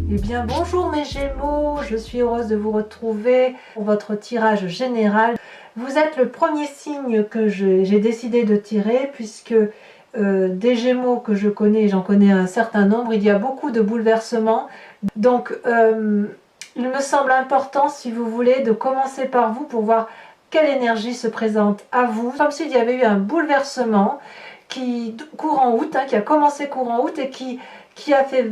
Eh bien bonjour mes Gémeaux, je suis heureuse de vous retrouver pour votre tirage général. Vous êtes le premier signe que j'ai décidé de tirer puisque des Gémeaux que je connais, j'en connais un certain nombre, il y a beaucoup de bouleversements. Donc il me semble important, si vous voulez, de commencer par vous pour voir quelle énergie se présente à vous. Comme s'il y avait eu un bouleversement courant août, qui a commencé courant août et qui a fait,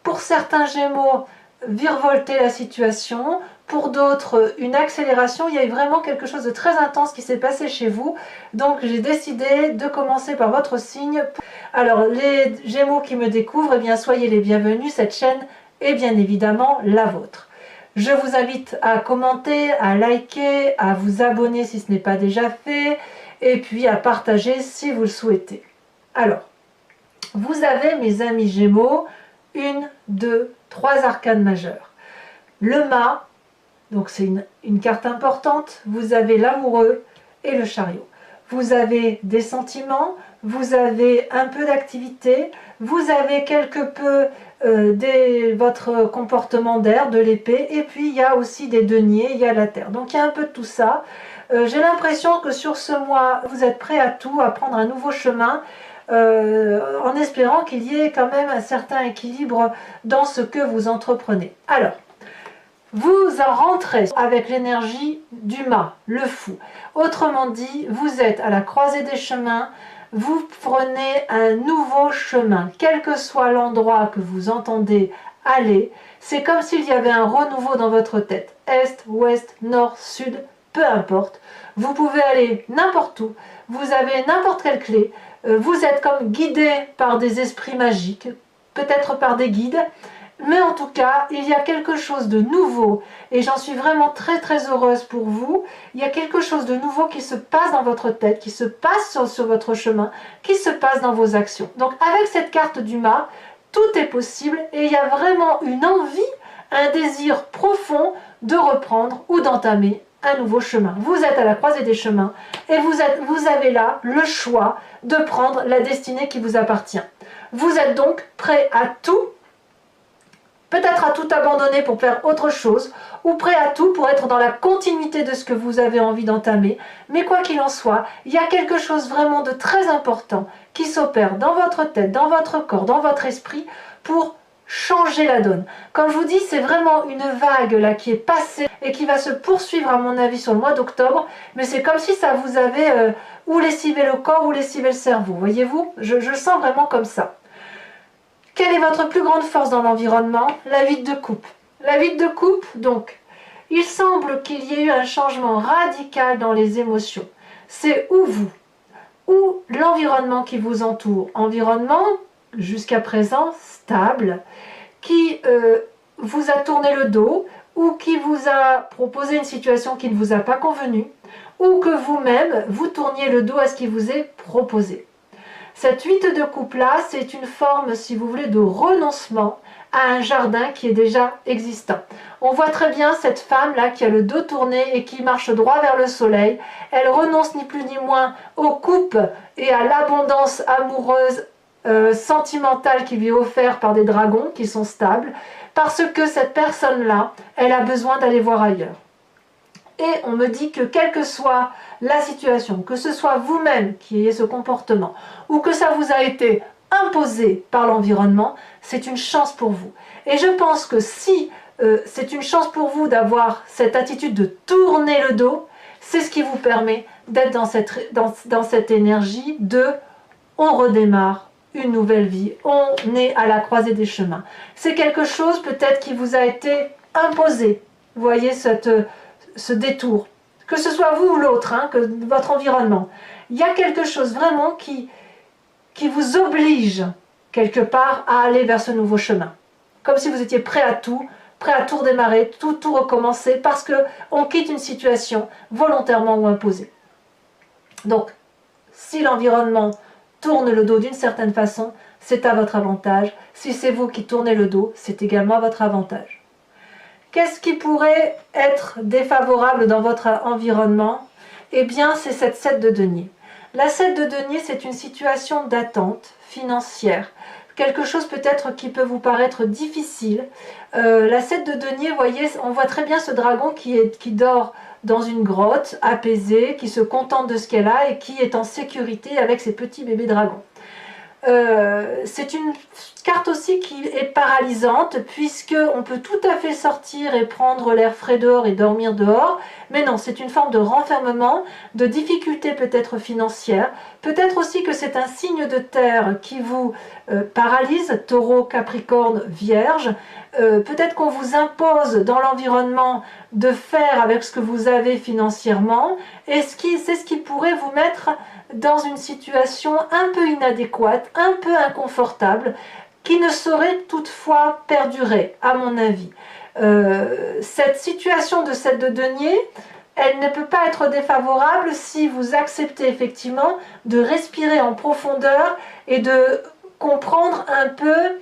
pour certains Gémeaux, virevolter la situation, pour d'autres une accélération. Il y a eu vraiment quelque chose de très intense qui s'est passé chez vous, donc j'ai décidé de commencer par votre signe. Alors les Gémeaux qui me découvrent, eh bien soyez les bienvenus, cette chaîne est bien évidemment la vôtre. Je vous invite à commenter, à liker, à vous abonner si ce n'est pas déjà fait, et puis à partager si vous le souhaitez. Alors, vous avez, mes amis Gémeaux, 1, 2, 3 arcanes majeures. Le mât, donc c'est une carte importante, vous avez l'amoureux et le chariot. Vous avez des sentiments, vous avez un peu d'activité, vous avez quelque peu votre comportement d'air, de l'épée, et puis il y a aussi des deniers, il y a la terre. Donc il y a un peu de tout ça. J'ai l'impression que sur ce mois, vous êtes prêts à tout, à prendre un nouveau chemin, en espérant qu'il y ait quand même un certain équilibre dans ce que vous entreprenez. Alors, vous en rentrez avec l'énergie du mât, le fou. Autrement dit, vous êtes à la croisée des chemins, vous prenez un nouveau chemin, quel que soit l'endroit que vous entendez aller. C'est comme s'il y avait un renouveau dans votre tête, est, ouest, nord, sud, peu importe. Vous pouvez aller n'importe où, vous avez n'importe quelle clé, vous êtes comme guidé par des esprits magiques, peut-être par des guides, mais en tout cas, il y a quelque chose de nouveau, et j'en suis vraiment très très heureuse pour vous. Il y a quelque chose de nouveau qui se passe dans votre tête, qui se passe sur votre chemin, qui se passe dans vos actions. Donc avec cette carte du mât, tout est possible, et il y a vraiment une envie, un désir profond de reprendre ou d'entamer un nouveau chemin. Vous êtes à la croisée des chemins, et vous avez là le choix de prendre la destinée qui vous appartient. Vous êtes donc prêt à tout, peut-être à tout abandonner pour faire autre chose, ou prêt à tout pour être dans la continuité de ce que vous avez envie d'entamer. Mais quoi qu'il en soit, il y a quelque chose vraiment de très important qui s'opère dans votre tête, dans votre corps, dans votre esprit, pour changer la donne. Comme je vous dis, c'est vraiment une vague là qui est passée et qui va se poursuivre à mon avis sur le mois d'octobre, mais c'est comme si ça vous avait ou lessivé le corps ou lessivé le cerveau, voyez-vous, je le sens vraiment comme ça. Quelle est votre plus grande force dans l'environnement? La 8 de coupe. La 8 de coupe, donc, il semble qu'il y ait eu un changement radical dans les émotions. C'est ou vous, ou l'environnement qui vous entoure. Environnement, jusqu'à présent, stable, qui vous a tourné le dos, ou qui vous a proposé une situation qui ne vous a pas convenu, ou que vous-même, vous tourniez le dos à ce qui vous est proposé. Cette 8 de coupe là, c'est une forme, si vous voulez, de renoncement à un jardin qui est déjà existant. On voit très bien cette femme là qui a le dos tourné et qui marche droit vers le soleil. Elle renonce ni plus ni moins aux coupes et à l'abondance amoureuse, sentimentale qui lui est offerte par des dragons qui sont stables, parce que cette personne là, elle a besoin d'aller voir ailleurs. Et on me dit que quelle que soit la situation, que ce soit vous-même qui ayez ce comportement, ou que ça vous a été imposé par l'environnement, c'est une chance pour vous. Et je pense que si c'est une chance pour vous d'avoir cette attitude de tourner le dos, c'est ce qui vous permet d'être dans cette énergie de « on redémarre une nouvelle vie, on est à la croisée des chemins ». C'est quelque chose peut-être qui vous a été imposé, vous voyez ce détour, que ce soit vous ou l'autre, que votre environnement. Il y a quelque chose vraiment qui vous oblige quelque part à aller vers ce nouveau chemin. Comme si vous étiez prêt à tout redémarrer, tout recommencer, parce qu'on quitte une situation volontairement ou imposée. Donc, si l'environnement tourne le dos d'une certaine façon, c'est à votre avantage. Si c'est vous qui tournez le dos, c'est également à votre avantage. Qu'est-ce qui pourrait être défavorable dans votre environnement? Eh bien, c'est cette 7 de denier. La 7 de denier, c'est une situation d'attente financière quelque chose peut-être qui peut vous paraître difficile. La 7 de denier, vous voyez, on voit très bien ce dragon qui dort dans une grotte, apaisé, qui se contente de ce qu'elle a et qui est en sécurité avec ses petits bébés dragons. C'est une carte aussi qui est paralysante, puisque on peut tout à fait sortir et prendre l'air frais dehors et dormir dehors, mais non, c'est une forme de renfermement, de difficulté peut-être financière, peut-être aussi que c'est un signe de terre qui vous paralyse, taureau, capricorne, vierge, peut-être qu'on vous impose dans l'environnement de faire avec ce que vous avez financièrement, et c'est ce qui pourrait vous mettre dans une situation un peu inadéquate, un peu inconfortable, qui ne saurait toutefois perdurer, à mon avis. Cette situation de 7 de denier, elle ne peut pas être défavorable si vous acceptez effectivement de respirer en profondeur et de comprendre un peu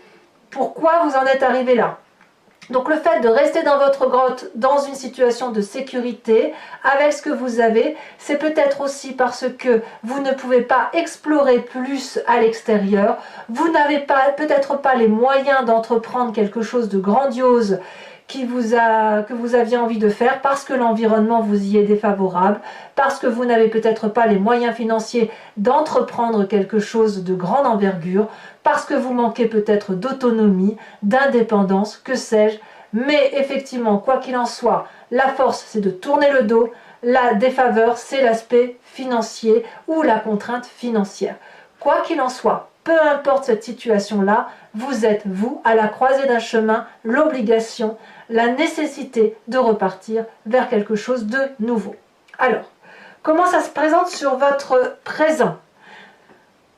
pourquoi vous en êtes arrivé là. Donc le fait de rester dans votre grotte, dans une situation de sécurité, avec ce que vous avez, c'est peut-être aussi parce que vous ne pouvez pas explorer plus à l'extérieur, vous n'avez peut-être pas les moyens d'entreprendre quelque chose de grandiose que vous aviez envie de faire, parce que l'environnement vous y est défavorable, parce que vous n'avez peut-être pas les moyens financiers d'entreprendre quelque chose de grande envergure, parce que vous manquez peut-être d'autonomie, d'indépendance, que sais-je. Mais effectivement, quoi qu'il en soit, la force, c'est de tourner le dos. La défaveur, c'est l'aspect financier ou la contrainte financière. Quoi qu'il en soit, peu importe cette situation-là, vous êtes, vous, à la croisée d'un chemin, l'obligation, la nécessité de repartir vers quelque chose de nouveau. Alors, comment ça se présente sur votre présent ?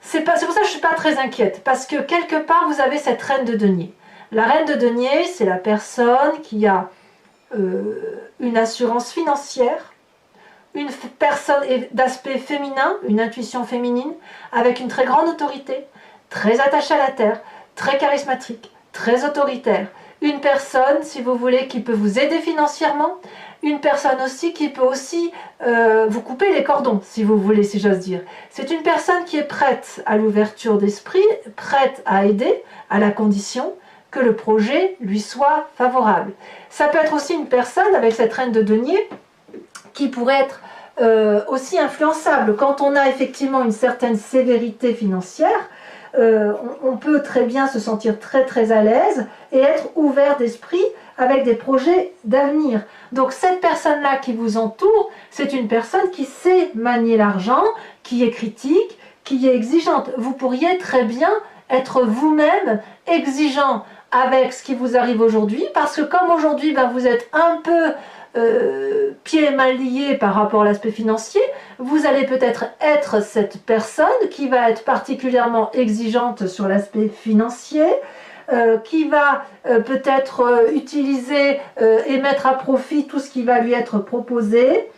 C'est pour ça que je ne suis pas très inquiète, parce que quelque part, vous avez cette reine de denier. La reine de denier, c'est la personne qui a une assurance financière, une personne d'aspect féminin, une intuition féminine, avec une très grande autorité, très attachée à la terre, très charismatique, très autoritaire. Une personne, si vous voulez, qui peut vous aider financièrement, une personne aussi qui peut aussi vous couper les cordons, si vous voulez, si j'ose dire. C'est une personne qui est prête à l'ouverture d'esprit, prête à aider, à la condition que le projet lui soit favorable. Ça peut être aussi une personne, avec cette reine de denier, qui pourrait être aussi influençable. Quand on a effectivement une certaine sévérité financière, on peut très bien se sentir très très à l'aise et être ouvert d'esprit avec des projets d'avenir. Donc cette personne-là qui vous entoure, c'est une personne qui sait manier l'argent, qui est critique, qui est exigeante. Vous pourriez très bien être vous-même exigeant avec ce qui vous arrive aujourd'hui, parce que comme aujourd'hui vous êtes un peu pieds mal liés par rapport à l'aspect financier, vous allez peut-être être cette personne qui va être particulièrement exigeante sur l'aspect financier, qui va peut-être utiliser et mettre à profit tout ce qui va lui être proposé.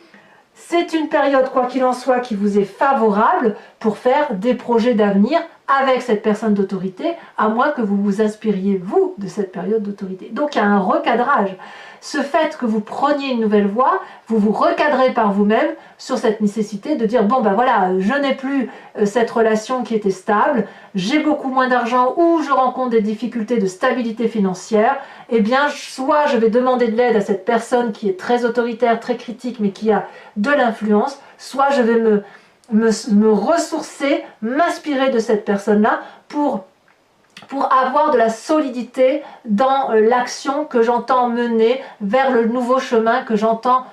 C'est une période, quoi qu'il en soit, qui vous est favorable pour faire des projets d'avenir avec cette personne d'autorité, à moins que vous vous inspiriez, vous, de cette période d'autorité. Donc il y a un recadrage. Ce fait que vous preniez une nouvelle voie, vous vous recadrez par vous-même sur cette nécessité de dire, bon ben voilà, je n'ai plus cette relation qui était stable, j'ai beaucoup moins d'argent ou je rencontre des difficultés de stabilité financière, eh bien soit je vais demander de l'aide à cette personne qui est très autoritaire, très critique, mais qui a de l'influence, soit je vais me ressourcer, m'inspirer de cette personne-là pour avoir de la solidité dans l'action que j'entends mener vers le nouveau chemin que j'entends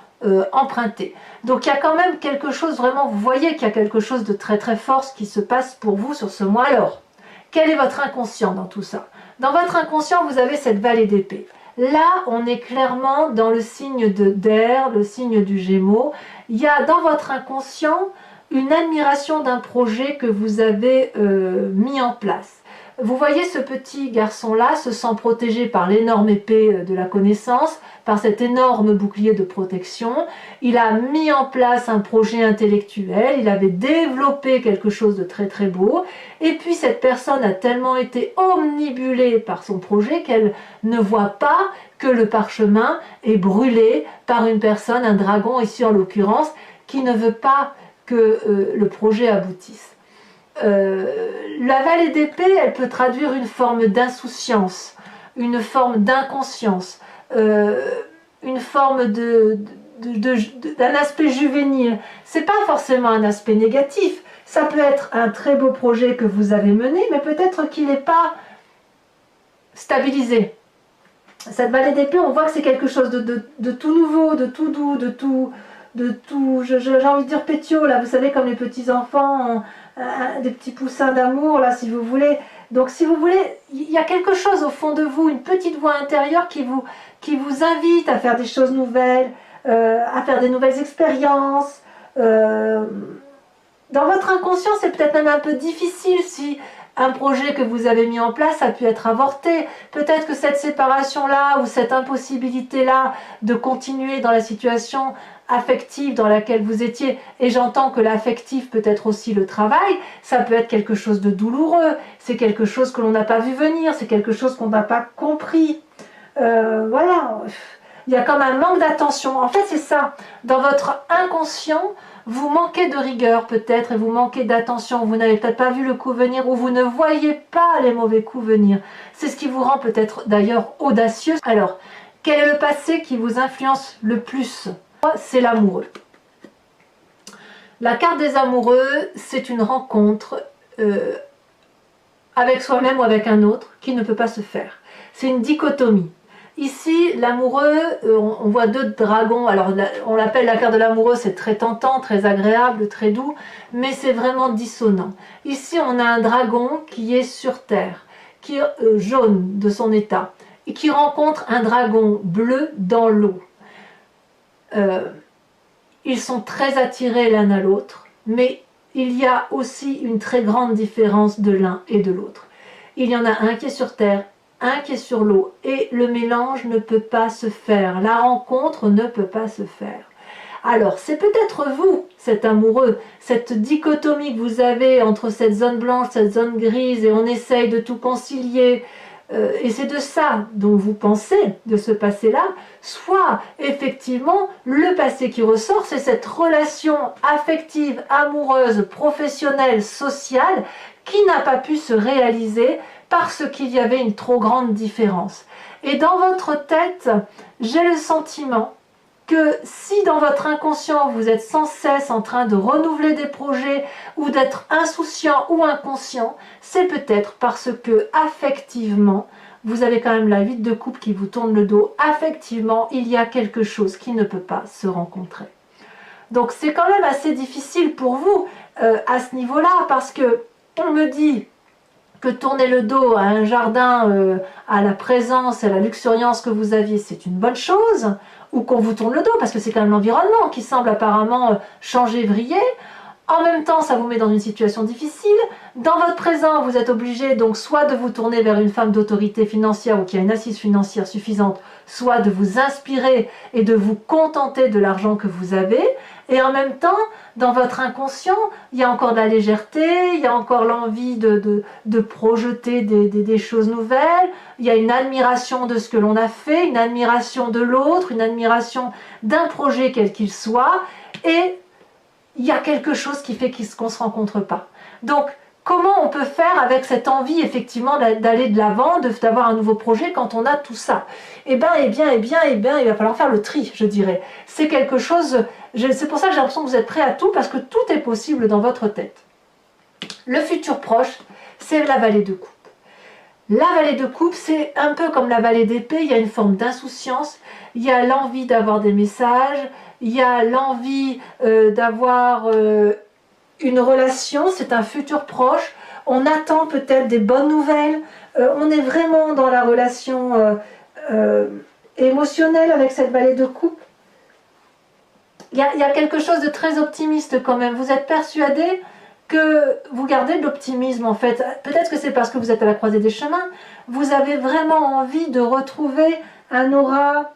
emprunter. Donc il y a quand même quelque chose, vraiment, vous voyez qu'il y a quelque chose de très très fort qui se passe pour vous sur ce mois. Alors, quel est votre inconscient dans tout ça? Dans votre inconscient, vous avez cette vallée d'épée. Là, on est clairement dans le signe d'air, le signe du Gémeaux. Il y a dans votre inconscient une admiration d'un projet que vous avez mis en place. Vous voyez ce petit garçon-là se sent protégé par l'énorme épée de la connaissance, par cet énorme bouclier de protection. Il a mis en place un projet intellectuel, il avait développé quelque chose de très très beau, et puis cette personne a tellement été omnibulée par son projet qu'elle ne voit pas que le parchemin est brûlé par une personne, un dragon ici en l'occurrence, qui ne veut pas que le projet aboutisse. La vallée d'épée, elle peut traduire une forme d'insouciance, une forme d'inconscience, une forme d'un aspect juvénile. C'est pas forcément un aspect négatif. Ça peut être un très beau projet que vous avez mené, mais peut-être qu'il n'est pas stabilisé. Cette vallée d'épée, on voit que c'est quelque chose de tout nouveau, de tout doux, de tout, j'ai envie de dire pétio, là, vous savez, comme les petits enfants, des petits poussins d'amour, là, si vous voulez. Donc, si vous voulez, il y a quelque chose au fond de vous, une petite voix intérieure qui vous invite à faire des choses nouvelles, à faire des nouvelles expériences. Dans votre inconscient, c'est peut-être même un peu difficile si un projet que vous avez mis en place a pu être avorté. Peut-être que cette séparation-là ou cette impossibilité-là de continuer dans la situation affective dans laquelle vous étiez, et j'entends que l'affectif peut être aussi le travail, ça peut être quelque chose de douloureux, c'est quelque chose que l'on n'a pas vu venir, c'est quelque chose qu'on n'a pas compris. Voilà, il y a comme un manque d'attention. En fait, c'est ça. Dans votre inconscient, vous manquez de rigueur peut-être et vous manquez d'attention. Vous n'avez peut-être pas vu le coup venir ou vous ne voyez pas les mauvais coups venir. C'est ce qui vous rend peut-être d'ailleurs audacieux. Alors, quel est le passé qui vous influence le plus? C'est l'amoureux. La carte des amoureux, c'est une rencontre avec soi-même ou avec un autre qui ne peut pas se faire. C'est une dichotomie. Ici, l'amoureux, on voit deux dragons. Alors, on l'appelle la carte de l'amoureux, c'est très tentant, très agréable, très doux, mais c'est vraiment dissonant. Ici, on a un dragon qui est sur terre, qui est jaune de son état, et qui rencontre un dragon bleu dans l'eau. Ils sont très attirés l'un à l'autre, mais il y a aussi une très grande différence de l'un et de l'autre. Il y en a un qui est sur terre, un qui est sur l'eau, et le mélange ne peut pas se faire, la rencontre ne peut pas se faire. Alors, c'est peut-être vous, cet amoureux, cette dichotomie que vous avez entre cette zone blanche, cette zone grise, et on essaye de tout concilier, et c'est de ça dont vous pensez, de ce passé-là, soit effectivement le passé qui ressort, c'est cette relation affective, amoureuse, professionnelle, sociale, qui n'a pas pu se réaliser parce qu'il y avait une trop grande différence. Et dans votre tête, j'ai le sentiment que si dans votre inconscient vous êtes sans cesse en train de renouveler des projets ou d'être insouciant ou inconscient, c'est peut-être parce que affectivement, vous avez quand même la vie de couple qui vous tourne le dos. Affectivement, il y a quelque chose qui ne peut pas se rencontrer. Donc c'est quand même assez difficile pour vous à ce niveau-là, parce que on me dit que tourner le dos à un jardin, à la présence, à la luxuriance que vous aviez, c'est une bonne chose, ou qu'on vous tourne le dos, parce que c'est quand même l'environnement qui semble apparemment changer, vriller. En même temps, ça vous met dans une situation difficile. Dans votre présent, vous êtes obligé donc soit de vous tourner vers une femme d'autorité financière ou qui a une assise financière suffisante, soit de vous inspirer et de vous contenter de l'argent que vous avez. Et en même temps, dans votre inconscient, il y a encore de la légèreté, il y a encore l'envie de projeter des choses nouvelles, il y a une admiration de ce que l'on a fait, une admiration de l'autre, une admiration d'un projet quel qu'il soit, et il y a quelque chose qui fait qu'on ne se rencontre pas. Donc, comment on peut faire avec cette envie, effectivement, d'aller de l'avant, d'avoir un nouveau projet quand on a tout ça? Eh bien, il va falloir faire le tri, je dirais. C'est quelque chose, c'est pour ça que j'ai l'impression que vous êtes prêts à tout, parce que tout est possible dans votre tête. Le futur proche, c'est la vallée de coupe. La vallée de coupe, c'est un peu comme la vallée d'épée, il y a une forme d'insouciance, il y a l'envie d'avoir des messages, il y a l'envie d'avoir une relation, c'est un futur proche, on attend peut-être des bonnes nouvelles, on est vraiment dans la relation émotionnelle avec cette vallée de coupe. Il y a quelque chose de très optimiste quand même, vous êtes persuadé que vous gardez de l'optimisme en fait. Peut-être que c'est parce que vous êtes à la croisée des chemins, vous avez vraiment envie de retrouver un aura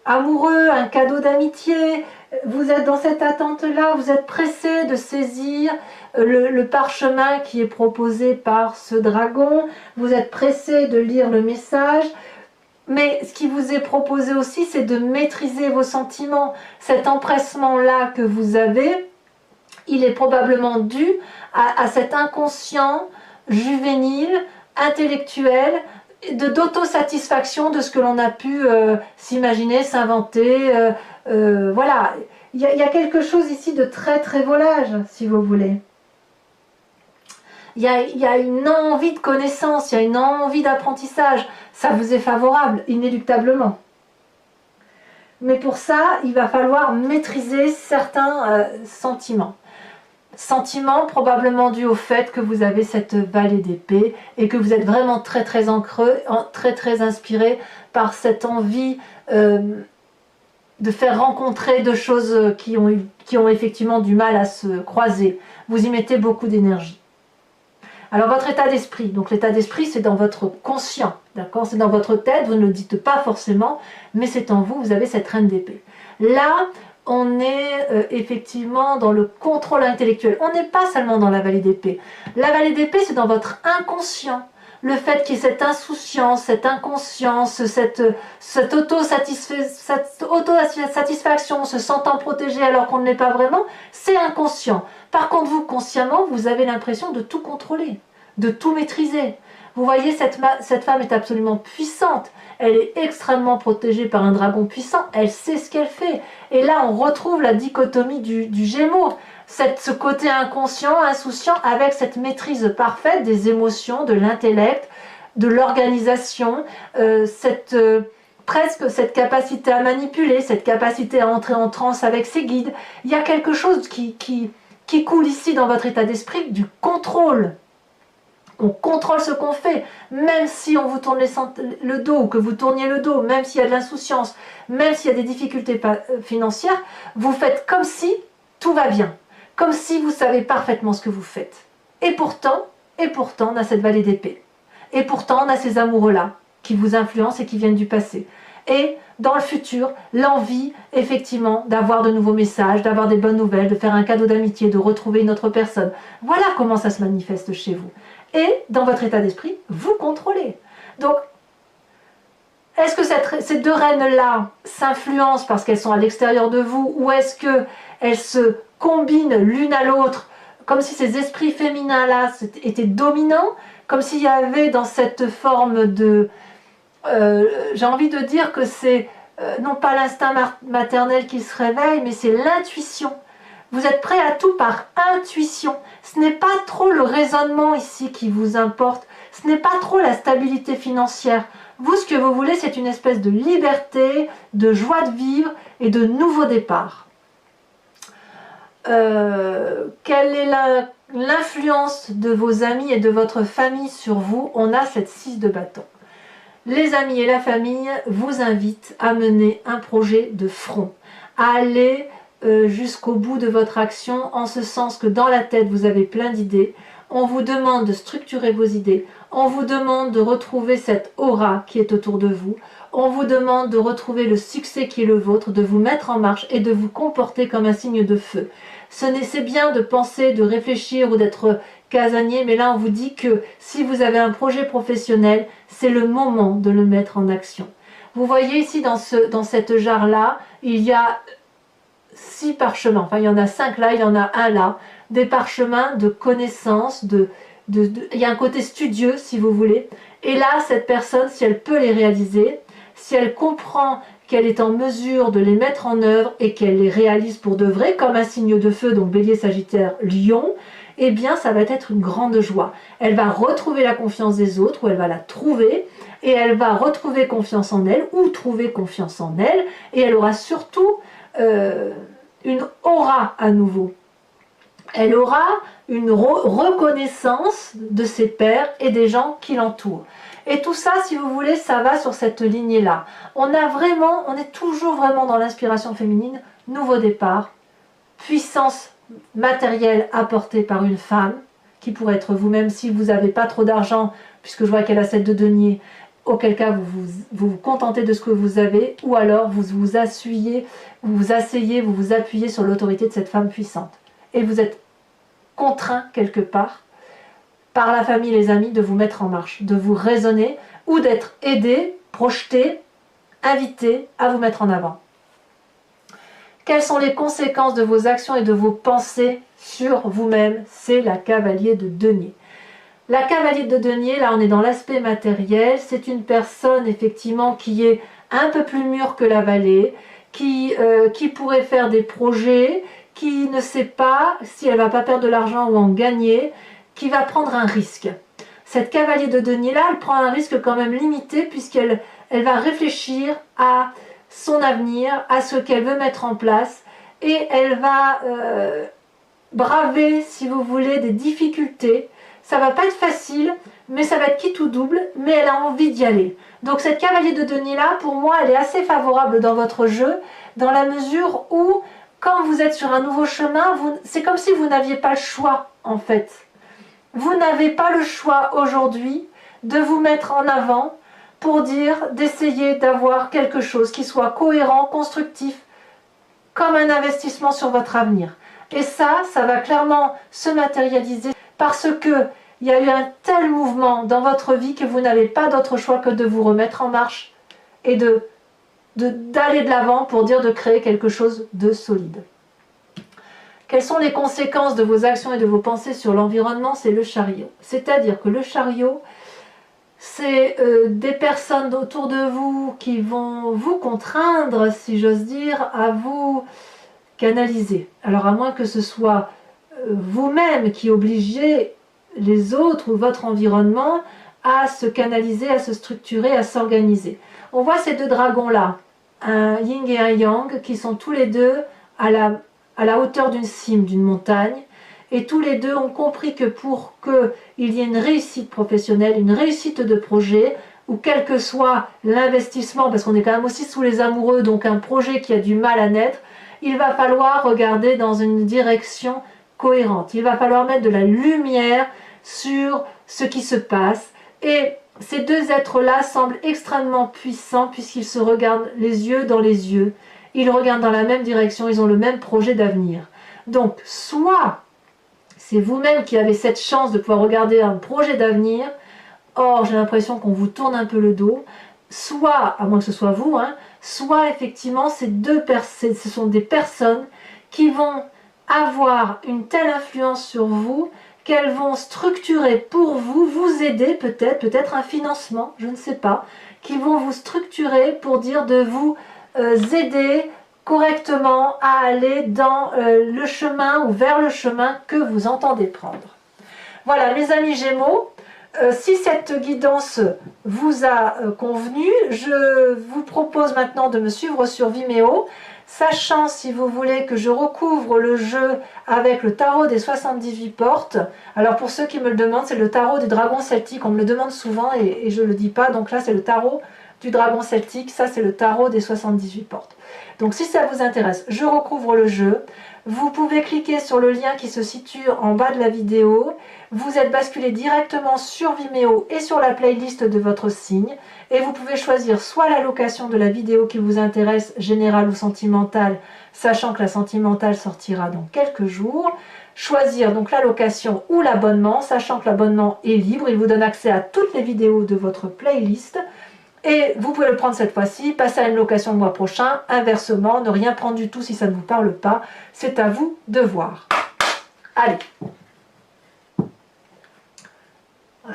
amoureux, un cadeau d'amitié, vous êtes dans cette attente-là, vous êtes pressé de saisir le parchemin qui est proposé par ce dragon, vous êtes pressé de lire le message, mais ce qui vous est proposé aussi, c'est de maîtriser vos sentiments. Cet empressement-là que vous avez, il est probablement dû à cet inconscient juvénile, intellectuel, d'autosatisfaction de ce que l'on a pu s'imaginer, s'inventer. Voilà, il y a quelque chose ici de très très volage, si vous voulez. Il y a une envie de connaissance, il y a une envie d'apprentissage. Ça vous est favorable, inéluctablement. Mais pour ça, il va falloir maîtriser certains sentiments. Sentiments probablement dus au fait que vous avez cette vallée d'épée et que vous êtes vraiment très très ancré, très inspiré par cette envie de faire rencontrer deux choses qui ont effectivement du mal à se croiser. Vous y mettez beaucoup d'énergie. Alors votre état d'esprit, donc l'état d'esprit c'est dans votre conscient, d'accord, c'est dans votre tête, vous ne le dites pas forcément, mais c'est en vous, vous avez cette reine d'épée. Là, on est effectivement dans le contrôle intellectuel, on n'est pas seulement dans la vallée d'épée. La vallée d'épée c'est dans votre inconscient, le fait qu'il y ait cette insouciance, cette inconscience, cette autosatisfaction, se sentant protégé alors qu'on ne l'est pas vraiment, c'est inconscient. Par contre, vous, consciemment, vous avez l'impression de tout contrôler, de tout maîtriser. Vous voyez, cette femme est absolument puissante. Elle est extrêmement protégée par un dragon puissant. Elle sait ce qu'elle fait. Et là, on retrouve la dichotomie du Gémeaux. Ce côté inconscient, insouciant, avec cette maîtrise parfaite des émotions, de l'intellect, de l'organisation, presque cette capacité à manipuler, cette capacité à entrer en transe avec ses guides. Il y a quelque chose qui coule ici dans votre état d'esprit, du contrôle. On contrôle ce qu'on fait, même si on vous tourne le dos, ou que vous tourniez le dos, même s'il y a de l'insouciance, même s'il y a des difficultés financières, vous faites comme si tout va bien, comme si vous savez parfaitement ce que vous faites. Et pourtant, on a cette vallée d'épée. Et pourtant, on a ces amoureux-là, qui vous influencent et qui viennent du passé. Et dans le futur, l'envie, effectivement, d'avoir de nouveaux messages, d'avoir des bonnes nouvelles, de faire un cadeau d'amitié, de retrouver une autre personne. Voilà comment ça se manifeste chez vous. Et dans votre état d'esprit, vous contrôlez. Donc, est-ce que ces deux reines-là s'influencent parce qu'elles sont à l'extérieur de vous, ou est-ce qu'elles se combinent l'une à l'autre, comme si ces esprits féminins-là étaient dominants, comme s'il y avait dans cette forme de... j'ai envie de dire que c'est non pas l'instinct maternel qui se réveille, mais c'est l'intuition. Vous êtes prêt à tout par intuition. Ce n'est pas trop le raisonnement ici qui vous importe. Ce n'est pas trop la stabilité financière. Vous, ce que vous voulez, c'est une espèce de liberté, de joie de vivre et de nouveau départ. Quelle est l'influence de vos amis et de votre famille sur vous? On a cette 6 de bâton. Les amis et la famille vous invitent à mener un projet de front, à aller jusqu'au bout de votre action, en ce sens que dans la tête vous avez plein d'idées. On vous demande de structurer vos idées, on vous demande de retrouver cette aura qui est autour de vous, on vous demande de retrouver le succès qui est le vôtre, de vous mettre en marche et de vous comporter comme un signe de feu. C'est bien de penser, de réfléchir ou d'être casanier, mais là on vous dit que si vous avez un projet professionnel, c'est le moment de le mettre en action. Vous voyez ici dans cette jarre-là, il y a 6 parchemins, enfin il y en a 5 là, il y en a un là, des parchemins de connaissances, il y a un côté studieux si vous voulez, et là cette personne, si elle peut les réaliser, si elle comprend qu'elle est en mesure de les mettre en œuvre et qu'elle les réalise pour de vrai, comme un signe de feu, donc Bélier, Sagittaire, Lion, eh bien ça va être une grande joie. Elle va retrouver la confiance des autres, ou elle va la trouver, et elle va retrouver confiance en elle, ou trouver confiance en elle, et elle aura surtout une aura à nouveau. Elle aura une reconnaissance de ses pairs et des gens qui l'entourent. Et tout ça, si vous voulez, ça va sur cette lignée-là. On est toujours vraiment dans l'inspiration féminine, nouveau départ, puissance matérielle apportée par une femme, qui pourrait être vous-même si vous n'avez pas trop d'argent, puisque je vois qu'elle a 7 de denier, auquel cas vous vous contentez de ce que vous avez, ou alors vous vous asseyez, vous vous appuyez sur l'autorité de cette femme puissante. Et vous êtes contraint quelque part, par la famille et les amis, de vous mettre en marche, de vous raisonner, ou d'être aidé, projeté, invité à vous mettre en avant. Quelles sont les conséquences de vos actions et de vos pensées sur vous-même? C'est la cavalier de denier. La cavalier de denier, là on est dans l'aspect matériel, c'est une personne effectivement qui est un peu plus mûre que la vallée, qui pourrait faire des projets, qui ne sait pas si elle va pas perdre de l'argent ou en gagner, qui va prendre un risque. Cette cavalier de denier là, elle prend un risque quand même limité puisqu'elle va réfléchir à son avenir, à ce qu'elle veut mettre en place et elle va braver, si vous voulez, des difficultés. Ça va pas être facile, mais ça va être quitte ou double, mais elle a envie d'y aller. Donc cette cavalier de denier là, pour moi, elle est assez favorable dans votre jeu, dans la mesure où, quand vous êtes sur un nouveau chemin, c'est comme si vous n'aviez pas le choix, en fait. Vous n'avez pas le choix aujourd'hui de vous mettre en avant pour dire, d'essayer d'avoir quelque chose qui soit cohérent, constructif, comme un investissement sur votre avenir. Et ça va clairement se matérialiser parce que il y a eu un tel mouvement dans votre vie que vous n'avez pas d'autre choix que de vous remettre en marche et d'aller de l'avant pour dire de créer quelque chose de solide. Quelles sont les conséquences de vos actions et de vos pensées sur l'environnement? C'est le chariot. C'est-à-dire que le chariot, c'est des personnes autour de vous qui vont vous contraindre, si j'ose dire, à vous canaliser. Alors à moins que ce soit vous-même qui obligez les autres ou votre environnement à se canaliser, à se structurer, à s'organiser. On voit ces deux dragons-là, un yin et un yang, qui sont tous les deux à la hauteur d'une cime, d'une montagne, et tous les deux ont compris que pour qu'il y ait une réussite professionnelle, une réussite de projet, ou quel que soit l'investissement, parce qu'on est quand même aussi sous les amoureux, donc un projet qui a du mal à naître, il va falloir regarder dans une direction cohérente. Il va falloir mettre de la lumière sur ce qui se passe. Et ces deux êtres-là semblent extrêmement puissants puisqu'ils se regardent les yeux dans les yeux. Ils regardent dans la même direction, ils ont le même projet d'avenir. Donc, soit c'est vous-même qui avez cette chance de pouvoir regarder un projet d'avenir, or j'ai l'impression qu'on vous tourne un peu le dos, soit, à moins que ce soit vous, soit effectivement ce sont des personnes qui vont avoir une telle influence sur vous qu'elles vont structurer pour vous, vous aider peut-être un financement, je ne sais pas, qui vont vous structurer pour dire de vous aider correctement à aller dans le chemin ou vers le chemin que vous entendez prendre. Voilà les amis Gémeaux, si cette guidance vous a convenu, je vous propose maintenant de me suivre sur Vimeo, sachant si vous voulez que je recouvre le jeu avec le tarot des 78 portes. Alors pour ceux qui me le demandent, c'est le tarot du dragon celtique, on me le demande souvent et je ne le dis pas, donc là c'est le tarot du dragon celtique, ça c'est le tarot des 78 portes. Donc si ça vous intéresse, je recouvre le jeu. Vous pouvez cliquer sur le lien qui se situe en bas de la vidéo. Vous êtes basculé directement sur Vimeo et sur la playlist de votre signe. Et vous pouvez choisir soit la location de la vidéo qui vous intéresse, générale ou sentimentale, sachant que la sentimentale sortira dans quelques jours. Choisir donc la location ou l'abonnement, sachant que l'abonnement est libre. Il vous donne accès à toutes les vidéos de votre playlist. Et vous pouvez le prendre cette fois-ci, passer à une location le mois prochain, inversement, ne rien prendre du tout si ça ne vous parle pas. C'est à vous de voir. Allez.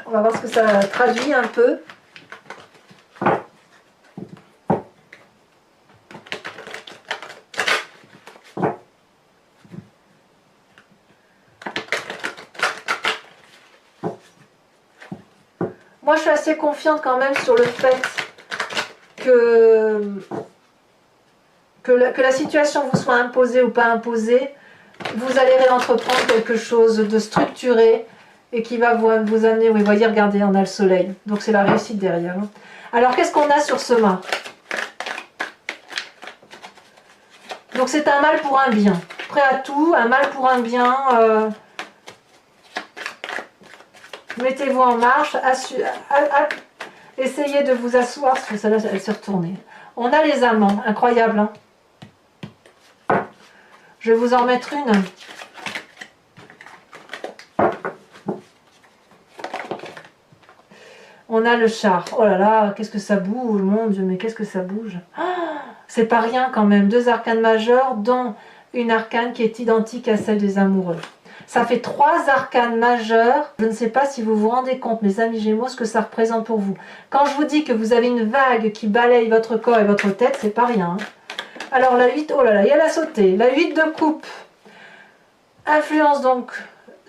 On va voir ce que ça traduit un peu. Moi, je suis assez confiante quand même sur le fait que la situation vous soit imposée ou pas imposée, vous allez réentreprendre quelque chose de structuré et qui va vous amener, oui, voyez, regardez, on a le soleil, donc c'est la réussite derrière. Alors, qu'est-ce qu'on a sur ce mât? Donc, c'est un mal pour un bien. Prêt à tout, un mal pour un bien. Mettez-vous en marche, essayez de vous asseoir, parce que celle-là, elle s'est retournée. On a les amants, incroyable, hein? Je vais vous en mettre une. On a le char. Oh là là, qu'est-ce que ça bouge, mon Dieu, mais qu'est-ce que ça bouge. C'est pas rien quand même. 2 arcanes majeures, dont une arcane qui est identique à celle des amoureux. Ça fait 3 arcanes majeures. Je ne sais pas si vous vous rendez compte, mes amis Gémeaux, ce que ça représente pour vous. Quand je vous dis que vous avez une vague qui balaye votre corps et votre tête, c'est pas rien. Alors la 8, oh là là, il y a la sautée. La 8 de coupe. Influence donc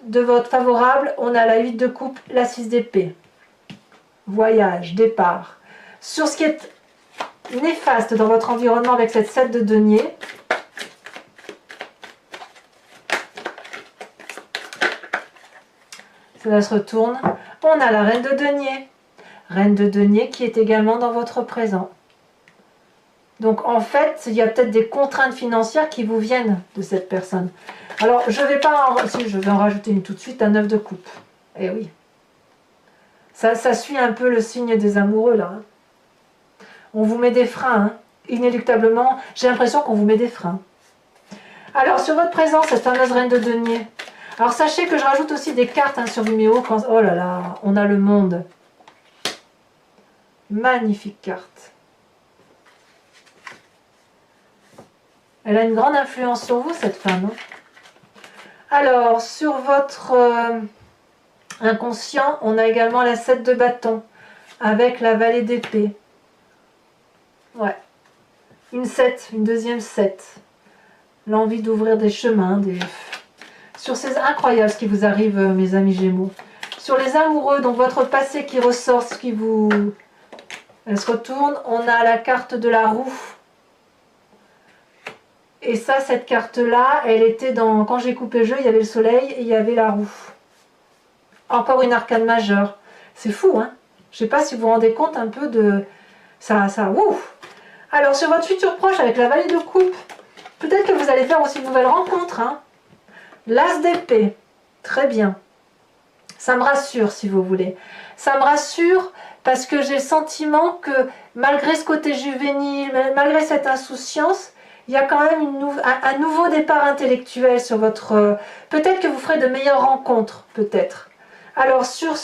de votre favorable. On a la 8 de coupe, la 6 d'épée. Voyage, départ. Sur ce qui est néfaste dans votre environnement avec cette 7 de denier, cela se retourne. On a la reine de denier. Reine de denier qui est également dans votre présent. Donc en fait, il y a peut-être des contraintes financières qui vous viennent de cette personne. Alors je vais pas si je vais en rajouter une tout de suite, un 9 de coupe. Eh oui. Ça suit un peu le signe des amoureux là. On vous met des freins, hein. Inéluctablement, j'ai l'impression qu'on vous met des freins. Alors sur votre présent, cette fameuse reine de denier. Alors sachez que je rajoute aussi des cartes hein, sur Vimeo. Quand... Oh là là, on a le monde. Magnifique carte. Elle a une grande influence sur vous, cette femme. Hein. Alors, sur votre inconscient, on a également la 7 de bâton, avec la vallée d'épée. Ouais. Une 7, une deuxième 7. L'envie d'ouvrir des chemins, Sur ces incroyables ce qui vous arrive, mes amis Gémeaux. Sur les amoureux, donc votre passé qui ressort, ce qui vous... Elle se retourne, on a la carte de la roue. Et ça, cette carte-là, elle était dans... Quand j'ai coupé le jeu, il y avait le soleil et il y avait la roue. Encore une arcane majeure. C'est fou, hein? Je ne sais pas si vous vous rendez compte un peu de... Ça, ouf! Alors, sur votre futur proche, avec la vallée de coupe, peut-être que vous allez faire aussi une nouvelle rencontre, hein? L'as d'épée. Très bien. Ça me rassure, si vous voulez. Ça me rassure parce que j'ai le sentiment que, malgré ce côté juvénile, malgré cette insouciance, il y a quand même un nouveau départ intellectuel sur votre... peut-être que vous ferez de meilleures rencontres, peut-être. Alors, sur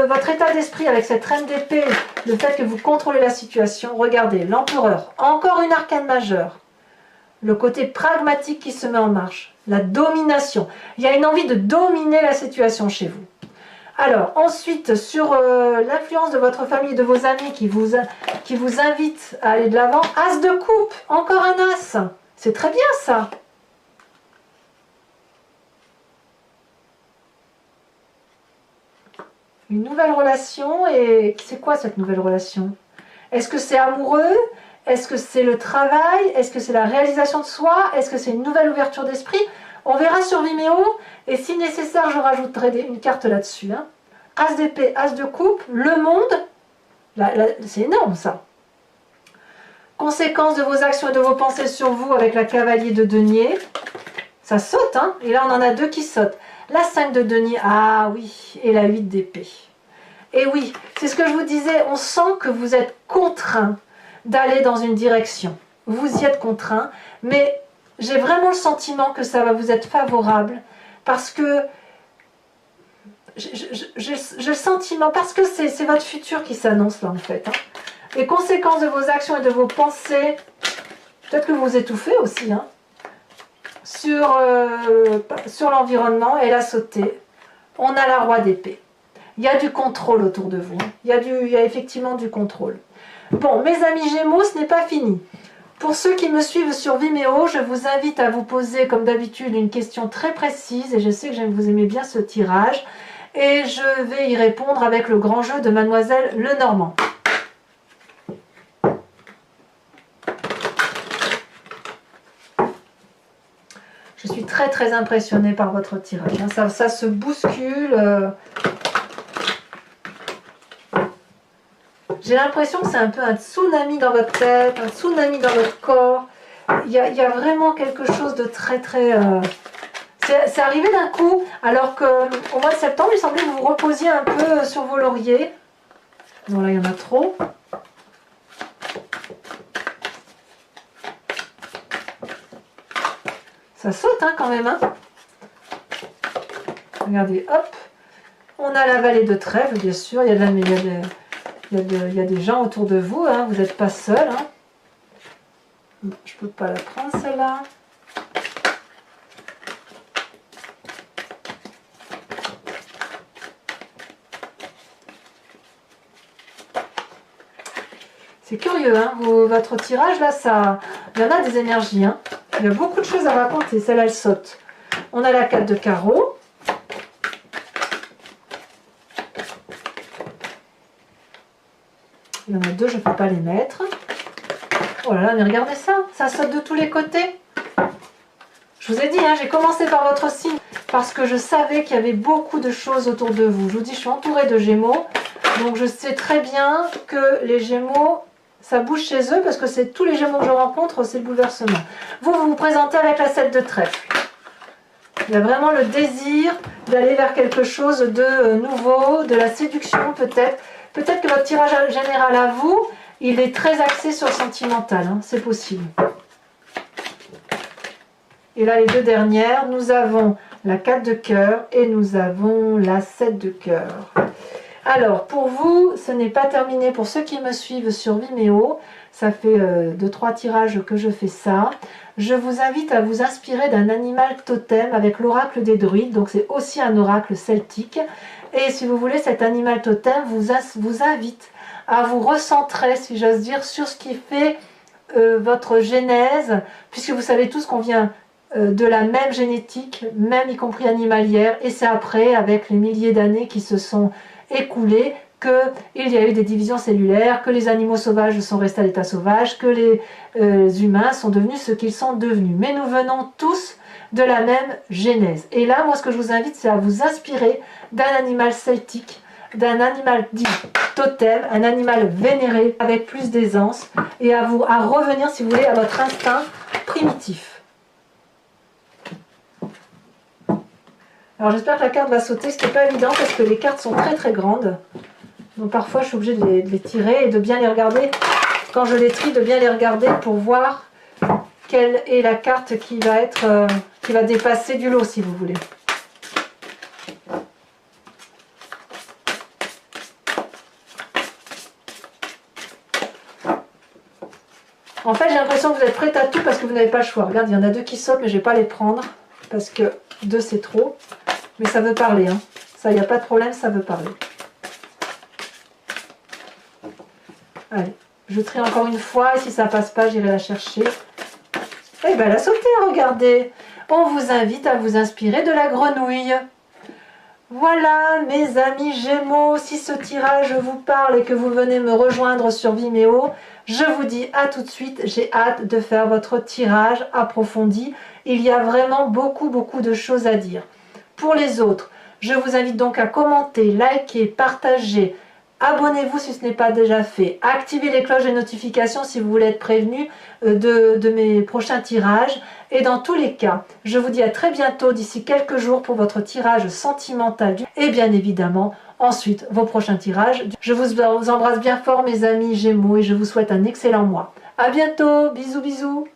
votre état d'esprit avec cette reine d'épée, le fait que vous contrôlez la situation, regardez, l'empereur, encore une arcane majeure. Le côté pragmatique qui se met en marche, la domination. Il y a une envie de dominer la situation chez vous. Alors, ensuite, sur l'influence de votre famille, de vos amis qui vous invitent à aller de l'avant, as de coupe, encore un as. C'est très bien ça. Une nouvelle relation, et c'est quoi cette nouvelle relation? Est-ce que c'est amoureux? Est-ce que c'est le travail? Est-ce que c'est la réalisation de soi? Est-ce que c'est une nouvelle ouverture d'esprit? On verra sur Vimeo, et si nécessaire, je rajouterai une carte là-dessus. Hein. As d'épée, as de coupe, le monde, c'est énorme ça. Conséquence de vos actions et de vos pensées sur vous avec la cavalier de denier. Ça saute, hein? Et là on en a 2 qui sautent. La 5 de denier, ah oui, et la 8 d'épée. Et oui, c'est ce que je vous disais, on sent que vous êtes contraint d'aller dans une direction. Vous y êtes contraint, mais j'ai vraiment le sentiment que ça va vous être favorable, parce que j'ai le sentiment, parce que c'est votre futur qui s'annonce là en fait. Hein. Les conséquences de vos actions et de vos pensées, peut-être que vous vous étouffez aussi, hein, sur l'environnement, elle a sauté. On a la roi d'épée. Il y a du contrôle autour de vous. Il y a effectivement du contrôle. Bon, mes amis Gémeaux, ce n'est pas fini. Pour ceux qui me suivent sur Vimeo, je vous invite à vous poser, comme d'habitude, une question très précise. Et je sais que vous aimez bien ce tirage. Et je vais y répondre avec le grand jeu de Mademoiselle Lenormand. Je suis très très impressionnée par votre tirage. Hein. Ça se bouscule. J'ai l'impression que c'est un peu un tsunami dans votre tête, un tsunami dans votre corps. Il y a vraiment quelque chose de très très... C'est arrivé d'un coup, alors qu'au mois de septembre, il semblait que vous vous reposiez un peu sur vos lauriers. Bon là, il y en a trop. Ça saute hein, quand même. Hein. Regardez, hop. On a la vallée de trèfle, bien sûr. Il y a de la... il y a des gens autour de vous, hein, vous n'êtes pas seul. Hein. Je ne peux pas la prendre celle-là. C'est curieux, hein, votre tirage là, il y en a des énergies. Hein. Il y a beaucoup de choses à raconter, celle-là elle saute. On a la 4 de carreau. Il y en a deux, je ne peux pas les mettre. Oh là là, mais regardez ça, ça saute de tous les côtés. Je vous ai dit, hein, j'ai commencé par votre signe parce que je savais qu'il y avait beaucoup de choses autour de vous. Je vous dis, je suis entourée de Gémeaux, donc je sais très bien que les Gémeaux, ça bouge chez eux parce que c'est tous les Gémeaux que je rencontre, c'est le bouleversement. Vous vous présentez avec la 7 de trèfle. Il y a vraiment le désir d'aller vers quelque chose de nouveau, de la séduction peut-être. Peut-être que votre tirage général à vous, il est très axé sur le sentimental, hein, c'est possible. Et là, les deux dernières, nous avons la 4 de cœur et nous avons la 7 de cœur. Alors, pour vous, ce n'est pas terminé. Pour ceux qui me suivent sur Vimeo, ça fait 2-3 tirages que je fais ça. Je vous invite à vous inspirer d'un animal totem avec l'oracle des druides. Donc, c'est aussi un oracle celtique. Et si vous voulez, cet animal totem vous invite à vous recentrer, si j'ose dire, sur ce qui fait votre genèse, puisque vous savez tous qu'on vient de la même génétique, même y compris animalière, et c'est après, avec les milliers d'années qui se sont écoulées, qu'il y a eu des divisions cellulaires, que les animaux sauvages sont restés à l'état sauvage, que les humains sont devenus ce qu'ils sont devenus. Mais nous venons tous de la même genèse. Et là, moi, ce que je vous invite, c'est à vous inspirer d'un animal celtique, d'un animal dit totem, un animal vénéré avec plus d'aisance, et à revenir, si vous voulez, à votre instinct primitif. Alors j'espère que la carte va sauter, ce qui n'est pas évident parce que les cartes sont très très grandes. Donc parfois je suis obligée de les tirer et de bien les regarder. Quand je les trie, de bien les regarder pour voir quelle est la carte qui va dépasser du lot, si vous voulez. En fait, j'ai l'impression que vous êtes prête à tout parce que vous n'avez pas le choix. Regarde, il y en a deux qui sautent, mais je ne vais pas les prendre parce que deux c'est trop. Mais ça veut parler, hein. Ça, il n'y a pas de problème, ça veut parler. Allez, je trie encore une fois, et si ça passe pas, j'irai la chercher. Eh bien, elle a sauté, regardez. On vous invite à vous inspirer de la grenouille. Voilà, mes amis Gémeaux, si ce tirage vous parle et que vous venez me rejoindre sur Vimeo, je vous dis à tout de suite, j'ai hâte de faire votre tirage approfondi. Il y a vraiment beaucoup de choses à dire. Pour les autres, je vous invite donc à commenter, liker, partager, abonnez-vous si ce n'est pas déjà fait, activez les cloches de notification si vous voulez être prévenu de mes prochains tirages. Et dans tous les cas, je vous dis à très bientôt d'ici quelques jours pour votre tirage sentimental et bien évidemment ensuite vos prochains tirages. Je vous embrasse bien fort mes amis Gémeaux et je vous souhaite un excellent mois. À bientôt, bisous bisous.